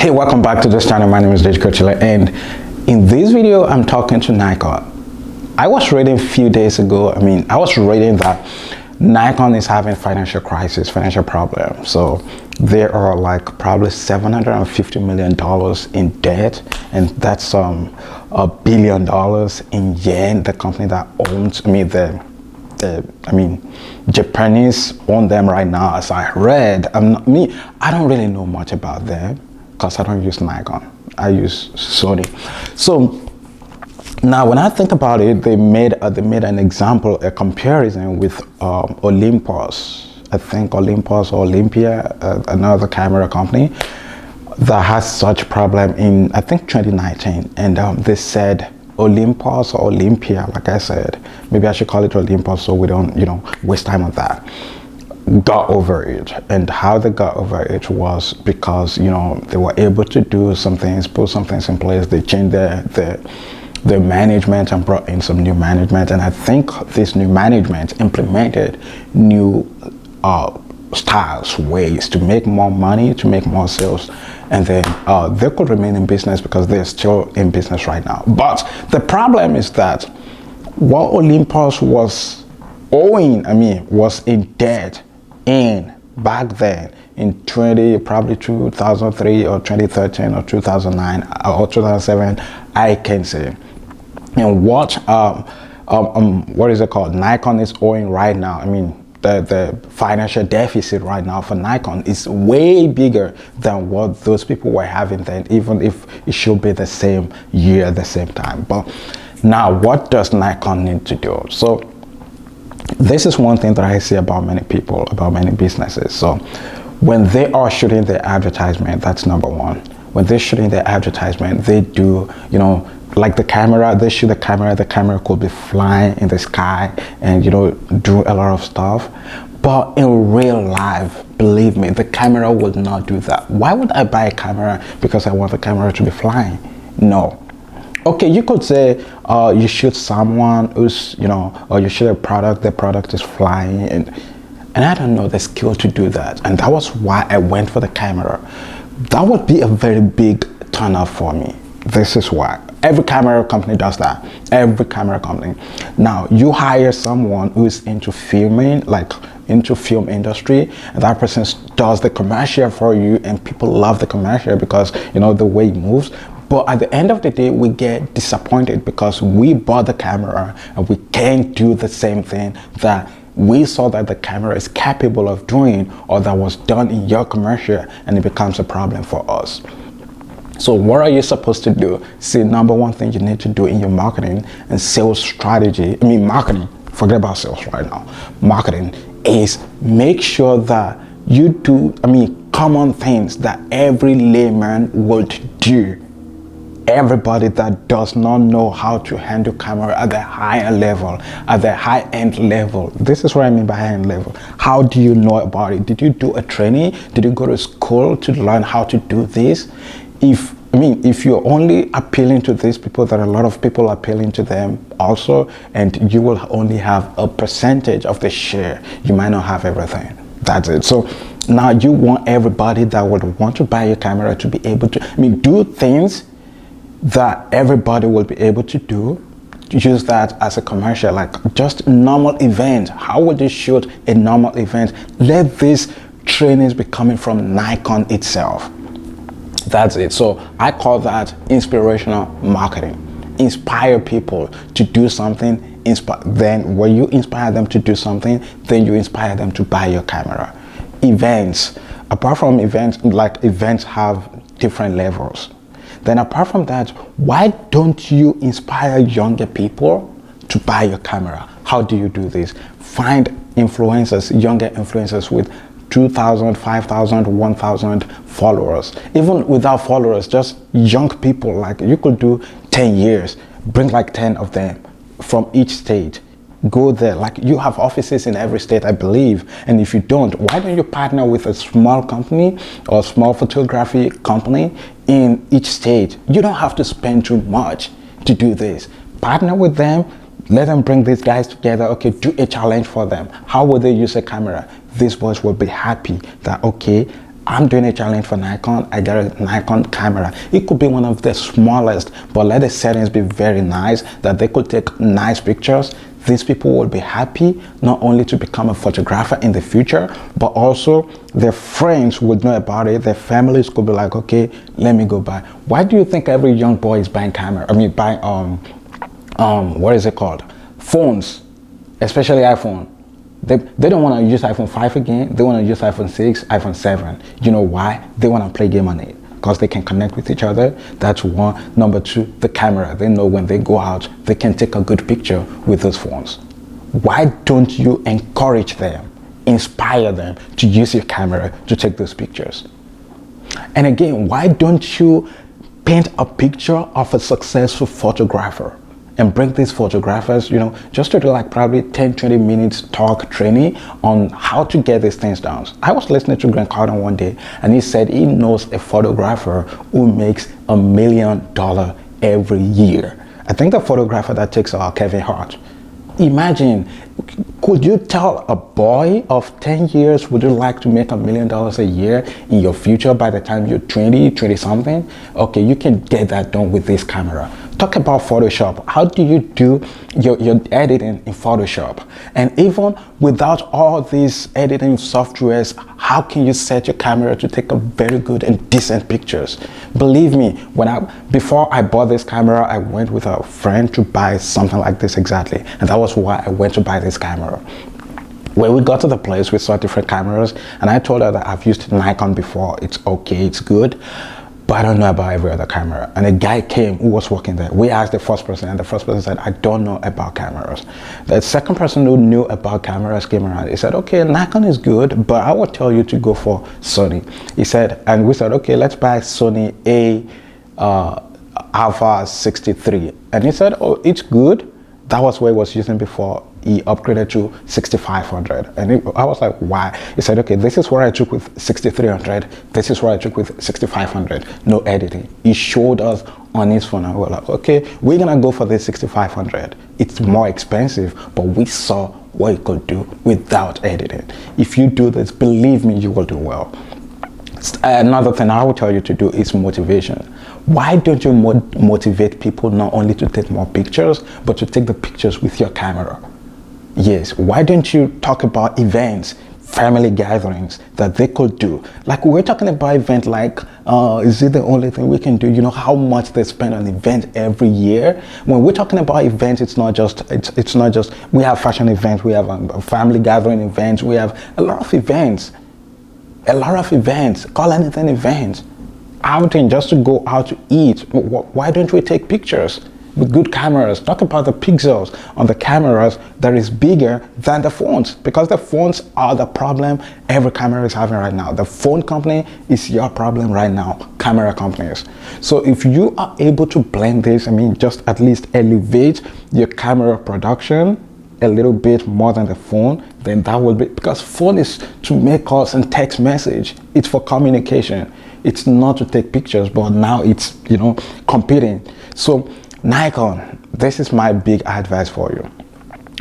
Hey, welcome back to this channel. My name is Coach, and in this video I'm talking to Nikon. I was reading a few days ago, I was reading that Nikon is having financial crisis, financial problem. So they are like probably $750 million in debt, and that's $1 billion in yen. The company that owns Japanese own them right now, as I read. I don't really know much about them because I don't use Nikon. I use Sony. So now when I think about it, they made an example, a comparison with Olympus. I think Olympus or Olympia, another camera company that has such problem in, I think, 2019. And they said Olympus or Olympia, like I said, maybe I should call it Olympus so we don't, waste time on that, got over it. And how they got over it was because, they were able to do some things, put some things in place. They changed the management and brought in some new management. And I think this new management implemented new styles, ways to make more money, to make more sales. And then they could remain in business because they're still in business right now. But the problem is that what Olympus was owing, was in debt back then in probably 2003 or 2013 or 2009 or 2007, I can say. And what is it called? Nikon is owing right now. The financial deficit right now for Nikon is way bigger than what those people were having then, even if it should be the same year, the same time. But now, what does Nikon need to do? So this is one thing that I see about many people, about many businesses. So when they are shooting their advertisement, that's number one. When they're shooting their advertisement, they do, like the camera, they shoot the camera could be flying in the sky and, do a lot of stuff. But in real life, believe me, the camera would not do that. Why would I buy a camera because I want the camera to be flying? No. Okay, you could say you shoot someone who's, or you shoot a product, the product is flying, and I don't know the skill to do that. And that was why I went for the camera. That would be a very big turn off for me. This is why. Every camera company does that. Every camera company. Now, you hire someone who's into filming, like into film industry, and that person does the commercial for you, and people love the commercial because, the way it moves. But at the end of the day, we get disappointed because we bought the camera and we can't do the same thing that we saw that the camera is capable of doing, or that was done in your commercial, and it becomes a problem for us. So what are you supposed to do? See, number one thing you need to do in your marketing and sales strategy, marketing, forget about sales right now. Marketing is make sure that you do, common things that every layman would do. Everybody that does not know how to handle camera at the higher level, at the high-end level. This is what I mean by high-end level. How do you know about it? Did you do a training? Did you go to school to learn how to do this? If you're only appealing to these people, there are a lot of people appealing to them also, and you will only have a percentage of the share. You might not have everything. That's it. So now you want everybody that would want to buy your camera to be able to, do things that everybody will be able to do. Use that as a commercial, like just normal event. How would you shoot a normal event? Let these trainings be coming from Nikon itself. That's it. So I call that inspirational marketing. Inspire people to do something. Then when you inspire them to do something, then you inspire them to buy your camera. Events. Apart from events, like events have different levels. Then apart from that, why don't you inspire younger people to buy your camera? How do you do this? Find influencers, younger influencers with 2,000, 5,000, 1,000 followers. Even without followers, just young people, like you could do 10 years, bring like 10 of them from each state. Go there, like you have offices in every state, I believe. And if you don't, why don't you partner with a small company or small photography company in each state? You don't have to spend too much to do this. Partner with them, let them bring these guys together. Okay, do a challenge for them. How will they use a camera? These boys will be happy that, okay, I'm doing a challenge for Nikon. I get a Nikon camera. It could be one of the smallest, but let the settings be very nice that they could take nice pictures. These people will be happy not only to become a photographer in the future, but also their friends would know about it. Their families could be like, okay, let me go buy. Why do you think every young boy is buying camera? I mean, buying what is it called? Phones, especially iPhone. They don't want to use iPhone 5 again. They want to use iPhone 6, iPhone 7. You know why? They want to play game on it because they can connect with each other. That's one. Number two, the camera. They know when they go out, they can take a good picture with those phones. Why don't you encourage them, inspire them to use your camera to take those pictures? And again, why don't you paint a picture of a successful photographer and bring these photographers, you know, just to do like probably 10-20 minutes talk training on how to get these things down. I was listening to Grant Cardone one day and he said he knows a photographer who makes $1 million every year. I think the photographer that takes Kevin Hart. Imagine, could you tell a boy of 10 years, would you like to make $1 million a year in your future by the time you're 20 something? Okay, you can get that done with this camera. Talk about Photoshop. How do you do your editing in Photoshop? And even without all these editing softwares, how can you set your camera to take a very good and decent pictures? Believe me, before I bought this camera, I went with a friend to buy something like this exactly. And that was why I went to buy this camera. When we got to the place, we saw different cameras, and I told her that I've used Nikon before. It's okay, it's good, but I don't know about every other camera. And a guy came who was working there. We asked the first person, and the first person said, I don't know about cameras. The second person who knew about cameras came around. He said, okay, Nikon is good, but I would tell you to go for Sony. He said, and we said, okay, let's buy Sony Alpha 63. And he said, oh, it's good. That was what he was using before. He upgraded to 6500, and I was like, why? He said, okay, this is where I took with 6300, this is where I took with 6500, no editing. He showed us on his phone, and we were like, okay, we're gonna go for the 6500. It's more expensive, but we saw what it could do without editing. If you do this, believe me, you will do well. Another thing I will tell you to do is motivation. Why don't you motivate people not only to take more pictures, but to take the pictures with your camera? Yes, why don't you talk about events, family gatherings that they could do? Like we're talking about events like, is it the only thing we can do? You know how much they spend on events every year? When we're talking about events, it's not just, we have fashion events, we have family gathering events, we have a lot of events. Call anything events. Outing just to go out to eat. Why don't we take pictures with good cameras? Talk about the pixels on the cameras that is bigger than the phones, because the phones are the problem every camera is having right now. The phone company is your problem right now, camera companies. So if you are able to blend this, I mean, just at least elevate your camera production a little bit more than the phone, then that will be, because phone is to make calls and text message. It's for communication. It's not to take pictures, but now it's, you know, competing. So Nikon, this is my big advice for you.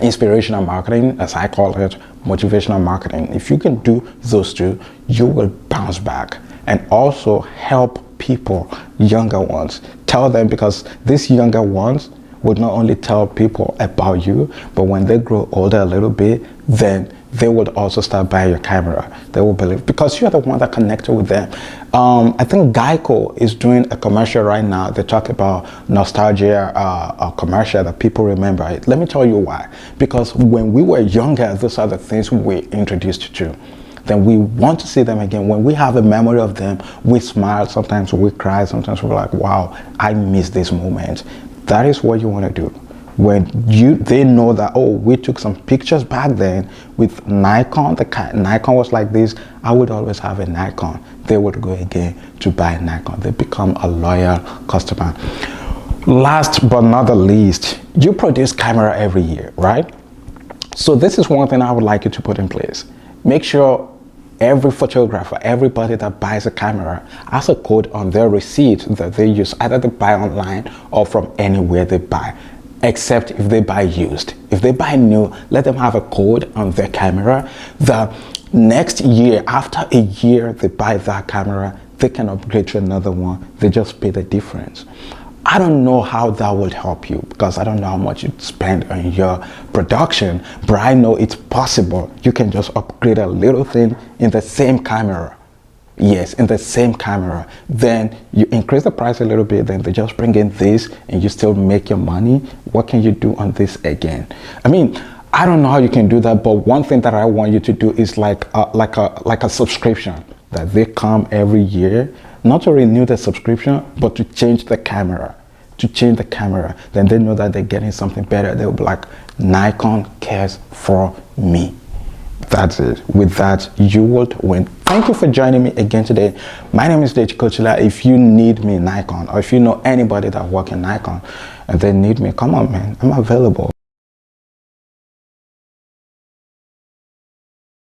Inspirational marketing, as I call it, motivational marketing. If you can do those two, you will bounce back. And also help people, younger ones. Tell them, because these younger ones would not only tell people about you, but when they grow older a little bit, then they would also start buying your camera. They will believe, because you're the one that connected with them. I think Geico is doing a commercial right now. They talk about nostalgia, a commercial that people remember it. Let me tell you why. Because when we were younger, those are the things we were introduced to. Then we want to see them again. When we have a memory of them, we smile, sometimes we cry, sometimes we're like, wow, I miss this moment. That is what you want to do. When they know that, oh, we took some pictures back then with Nikon, Nikon was like this, I would always have a Nikon. They would go again to buy a Nikon. They become a loyal customer. Last but not the least, you produce camera every year, right? So this is one thing I would like you to put in place. Make sure every photographer, everybody that buys a camera has a code on their receipt that they use, either they buy online or from anywhere they buy, except if they buy used. If they buy new, let them have a code on their camera that Next year, after a year, they buy that camera, they can upgrade to another one. They just pay the difference. I don't know how that would help you because I don't know how much you spend on your production, but I know it's possible. You can just upgrade a little thing in the same camera. Yes, in the same camera. Then you increase the price a little bit, then they just bring in this and you still make your money. What can you do on this again? I mean, I don't know how you can do that, but one thing that I want you to do is like a subscription that they come every year, not to renew the subscription, but to change the camera. To change the camera, then they know that they're getting something better. They'll be like, Nikon cares for me. That's it. With that, you would win. Thank you for joining me again today. My name is Deji Kochila. If you need me in Nikon, or if you know anybody that works in Nikon and they need me, come on, man, I'm available.